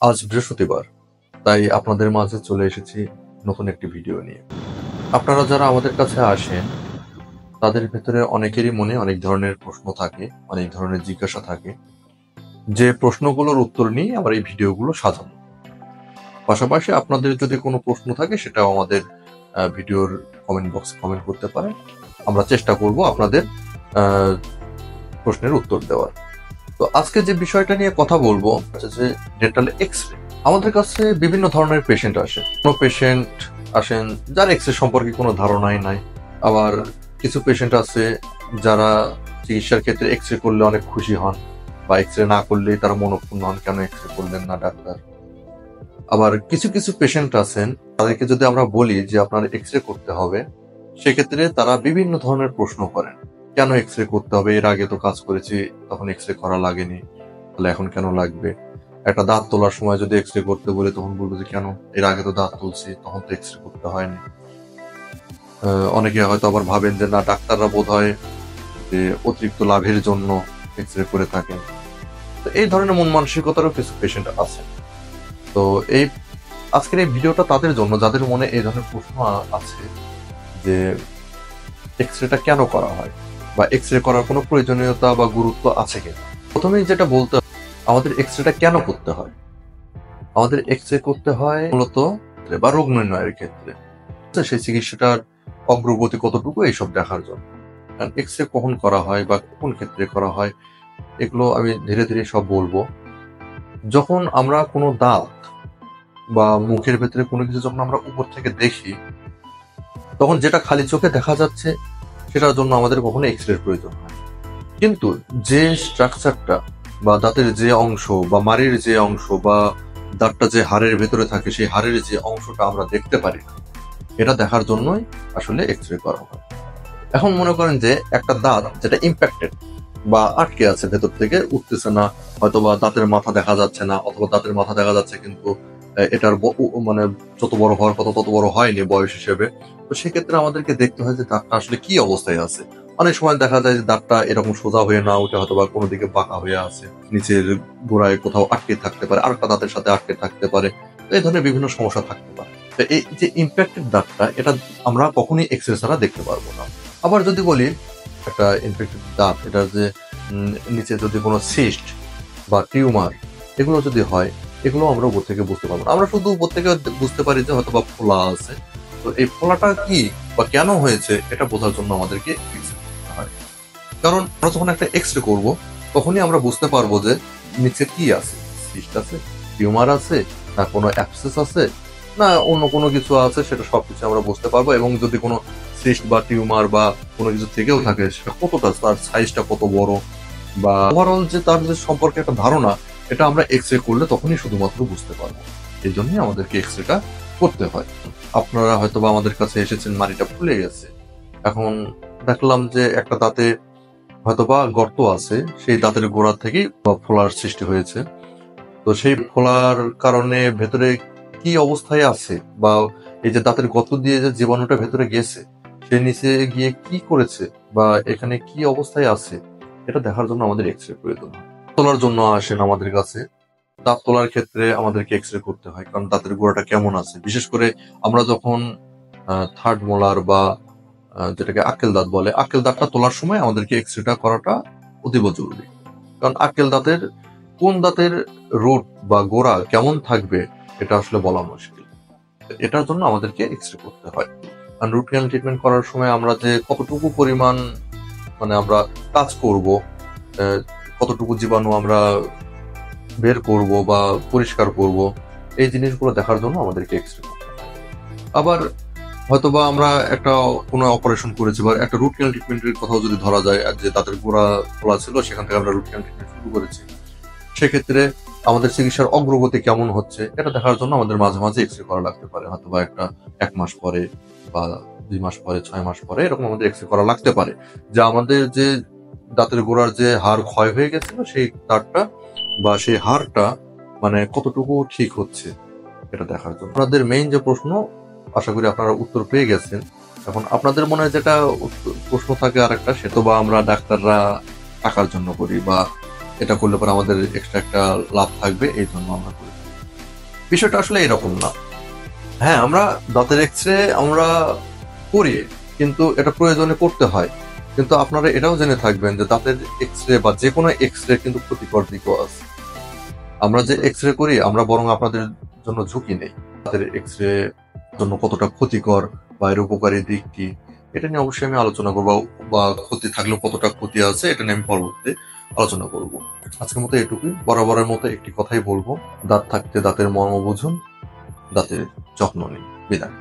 আজ বৃহস্পতিবার, তাই আপনাদের মাঝে চলে এসেছি নতুন একটি ভিডিও নিয়ে। আপনারা যারা আমাদের কাছে আসেন, তাদের ভেতরে অনেকেরই মনে অনেক ধরনের প্রশ্ন থাকে, অনেক ধরনের জিজ্ঞাসা থাকে। যে প্রশ্নগুলোর উত্তর নিয়ে আমার এই ভিডিওগুলো সাজানো। পাশাপাশি আপনাদের যদি কোনো প্রশ্ন থাকে সেটাও আমাদের ভিডিওর কমেন্ট বক্সে কমেন্ট করতে পারেন। আমরা চেষ্টা করব আপনাদের প্রশ্নের উত্তর দেওয়ার। তো আজকে যে বিষয়টা নিয়ে কথা বলবো হচ্ছে যে ডেন্টাল এক্স-রে। আমাদের কাছে বিভিন্ন ধরনের পেশেন্ট আসে। কোনো পেশেন্ট আসেন যার এক্স-রে সম্পর্কে কোনো ধারণাই নাই। আবার কিছু পেশেন্ট আছে যারা চিকিৎসার ক্ষেত্রে এক্স-রে করলে অনেক খুশি হন, বা এক্স-রে না করলেই তারা মনক্ষুণ্ণ হন, কেন এক্স-রে করলেন না ডাক্তার। আবার কিছু কিছু পেশেন্ট আছেন, তাদেরকে যদি আমরা বলি যে আপনার এক্স-রে করতে হবে, সেক্ষেত্রে তারা বিভিন্ন ধরনের প্রশ্ন করেন। কেন এক্স-রে করতে হবে? এর আগে তো কাজ করেছি, তখন এক্স-রে করা লাগেনি, তাহলে এখন কেন লাগবে? একটা দাঁত তোলার সময় যদি এক্স-রে করতে বলে, তখন বলবো যে কেন? এর আগে তো দাঁত তুলছি, তখন তো এক্স-রে করতে হয়নি। অনেকে হয়তো আবার ভাবেন যে না, ডাক্তাররা বোধহয় যে অতিরিক্ত লাভের জন্য এক্স-রে করে থাকেন। তো এই ধরনের মন মানসিকতারও কিছু পেশেন্ট আছে। তো এই আজকের এই ভিডিওটা তাদের জন্য যাদের মনে এই ধরনের প্রশ্ন আছে যে এক্স-রেটা কেন করা হয়, বা এক্স-রে করার কোনো প্রয়োজনীয়তা বা গুরুত্ব আছে কিনা। প্রথমেই যেটা বলতে, আমাদের এক্স-রেটা কেন করতে হয়? আমাদের এক্স-রে করতে হয় মূলত বা রোগ নির্ণয়ের ক্ষেত্রে, সেই চিকিৎসাটার অগ্রগতি কতটুকু এইসব দেখার জন্য। কারণ এক্স-রে কখন করা হয় বা কোন ক্ষেত্রে করা হয়, এগুলো আমি ধীরে ধীরে সব বলবো। যখন আমরা কোনো দাঁত বা মুখের ভেতরে কোনো কিছু যখন আমরা উপর থেকে দেখি, তখন যেটা খালি চোখে দেখা যাচ্ছে সেটার জন্য আমাদের কখনো এক্স-রে প্রয়োজন হয়। কিন্তু যে স্ট্রাকচারটা বা দাঁতের যে অংশ বা মাড়ির যে অংশ বা দাঁতটা যে হাড়ের ভেতরে থাকে, সেই হাড়ের যে অংশটা আমরা দেখতে পারি না, এটা দেখার জন্যই আসলে এক্স-রে করা হয়। এখন মনে করেন যে একটা দাঁত যেটা ইম্প্যাক্টেড বা আটকে আছে, ভেতর থেকে উঠতেছে না, হয়তো বা দাঁতের মাথা দেখা যাচ্ছে না, অথবা দাঁতের মাথা দেখা যাচ্ছে কিন্তু এটার মানে যত বড় হওয়ার কথা তত বড় হয়নি বয়স হিসেবে। তো সেক্ষেত্রে আমাদেরকে দেখতে হয় যে দাঁতটা আসলে কি অবস্থায় আছে। অনেক সময় দেখা যায় যে দাঁতটা এরকম সোজা হয়ে না উঠে হয়তো বা কোনো দিকে বাঁকা হয়ে আছে, নিচের গোড়ায় কোথাও আটকে থাকতে পারে, আরেকটা দাঁতের সাথে আটকে থাকতে পারে। তো এই ধরনের বিভিন্ন সমস্যা থাকতে পারে। তো এই যে ইম্প্যাক্টেড দাঁতটা, এটা আমরা কখনোই এক্স-রে ছাড়া দেখতে পারবো না। আবার যদি বলি একটা ইনফেক্টেড দাঁত, এটার যে নিচে যদি কোনো সিস্ট বা টিউমার এগুলো যদি হয়, এগুলো আমরা উপর থেকে বুঝতে পারবো না। আমরা শুধু উপর থেকে বুঝতে পারি যে হয়তো বা ফোলা আছে। তো এই ফোলাটা কি বা কেন হয়েছে, এটা বোঝার জন্য আমাদেরকে এক্স-রে করতে হয়। কারণ আমরা যখন একটা এক্স-রে করবো, তখনই আমরা বুঝতে পারবো যে নিচে কি আছে, সিস্ট আছে, টিউমার আছে, না কোনো অ্যাবসেস আছে, না অন্য কোনো কিছু আছে, সেটা সবকিছু আমরা বুঝতে পারবো। এবং যদি কোনো সিস্ট বা টিউমার বা কোনো কিছু থেকেও থাকে, সেটা কতটা, তার সাইজটা কত বড়, বা ওভারঅল যে তার যে সম্পর্কে একটা ধারণা, এটা আমরা এক্স-রে করলে তখনই শুধুমাত্র বুঝতে পারবো। এই জন্যই আমাদেরকে এক্স-রেটা করতে হয়। আপনারা হয়তো বা আমাদের কাছে এসেছেন, মাড়িটা ফুলে গেছে, এখন দেখলাম যে একটা দাঁতে হয়তোবা গর্ত আছে, সেই দাঁতের গোড়া থেকেই ফোলার সৃষ্টি হয়েছে। তো সেই ফোলার কারণে ভেতরে কি অবস্থায় আছে, বা এই যে দাঁতের গর্ত দিয়ে যে জীবাণুটা ভেতরে গেছে, সে নিচে গিয়ে কি করেছে, বা এখানে কি অবস্থায় আছে, এটা দেখার জন্য আমাদের এক্স-রে প্রয়োজন হয়। তোলার জন্য আসেন আমাদের কাছে, দাঁত তোলার ক্ষেত্রে আমাদেরকে এক্স-রে করতে হয়, কারণ দাঁতের গোড়াটা কেমন আছে। বিশেষ করে আমরা যখন থার্ড মোলার বা যেটাকে আক্কেল দাঁত বলে, আক্কেল দাঁতটা তোলার সময় আমাদেরকে এক্স-রেটা করাটা অতীব জরুরি। কারণ আক্কেল দাঁতের কোন দাঁতের রুট বা গোড়া কেমন থাকবে, এটা আসলে বলা মুশকিল। এটার জন্য আমাদেরকে এক্স-রে করতে হয়। আর রুট ক্যানাল ট্রিটমেন্ট করার সময় আমরা যে কতটুকু পরিমাণ মানে আমরা কাজ করব, কতটুকু জীবাণু আমরা বের করব বা পরিষ্কার করব, এই জিনিসগুলো দেখার জন্য আমাদেরকে এক্স-রে করতে হয়। আবার হয়তোবা আমরা একটা কোনো অপারেশন করেছি, বা একটা রুট ক্যানাল ট্রিটমেন্টের কথাও যদি ধরা যায়, যে দাঁতের গোড়া খোলা ছিল, সেখান থেকে আমরা রুট ক্যানাল ট্রিটমেন্ট শুরু করেছি, সেক্ষেত্রে আমাদের চিকিৎসার অগ্রগতি কেমন হচ্ছে, এটা দেখার জন্য আমাদের মাঝে মাঝে এক্স-রে করা লাগতে পারে। হয়তোবা একটা 1 মাস পরে বা 2 মাস পরে, 6 মাস পরে, এরকম আমাদের এক্স-রে করা লাগতে পারে, যে আমাদের যে দাঁতের গোড়ার যে হাড় ক্ষয় হয়ে গেছিল, সেই তারটা বা সেই হাড়টা মানে কতটুকু ঠিক হচ্ছে, এটা দেখার জন্য। আপনাদের মেইন যে প্রশ্ন, আশা করি আপনারা উত্তর পেয়ে গেছেন। এখন আপনাদের মনে যেটা প্রশ্ন থাকে আরেকটা, সেটা বা আমরা ডাক্তাররা টাকার জন্য করি, বা এটা করলে পরে আমাদের এক্সট্রা একটা লাভ থাকবে, এই জন্য আমরা করি। বিষয়টা আসলে এরকম না। হ্যাঁ, আমরা দাঁতের এক্স রে আমরা করি, কিন্তু এটা প্রয়োজনে করতে হয়। কিন্তু আপনারা এটাও জেনে থাকবেন যে দাঁতের এক্স রে বা যে কোনো এক্স রে কিন্তু ক্ষতিকর দিকও আছে। আমরা যে এক্স রে করি আমরা বরং আপনাদের জন্য ঝুঁকি নেই। দাঁতের এক্স রে জন্য কতটা ক্ষতিকর বা এর উপকারী দিক কি, এটা নিয়ে অবশ্যই আমি আলোচনা করবো, বা ক্ষতি থাকলেও কতটা ক্ষতি আছে এটা নিয়ে আমি পরবর্তীতে আলোচনা করব। আজকের মতো এটুকুই। বরাবরের মতো একটি কথাই বলবো, দাঁত থাকতে দাঁতের মর্ম বুঝুন, দাঁতের যত্ন নিন। বিদায়।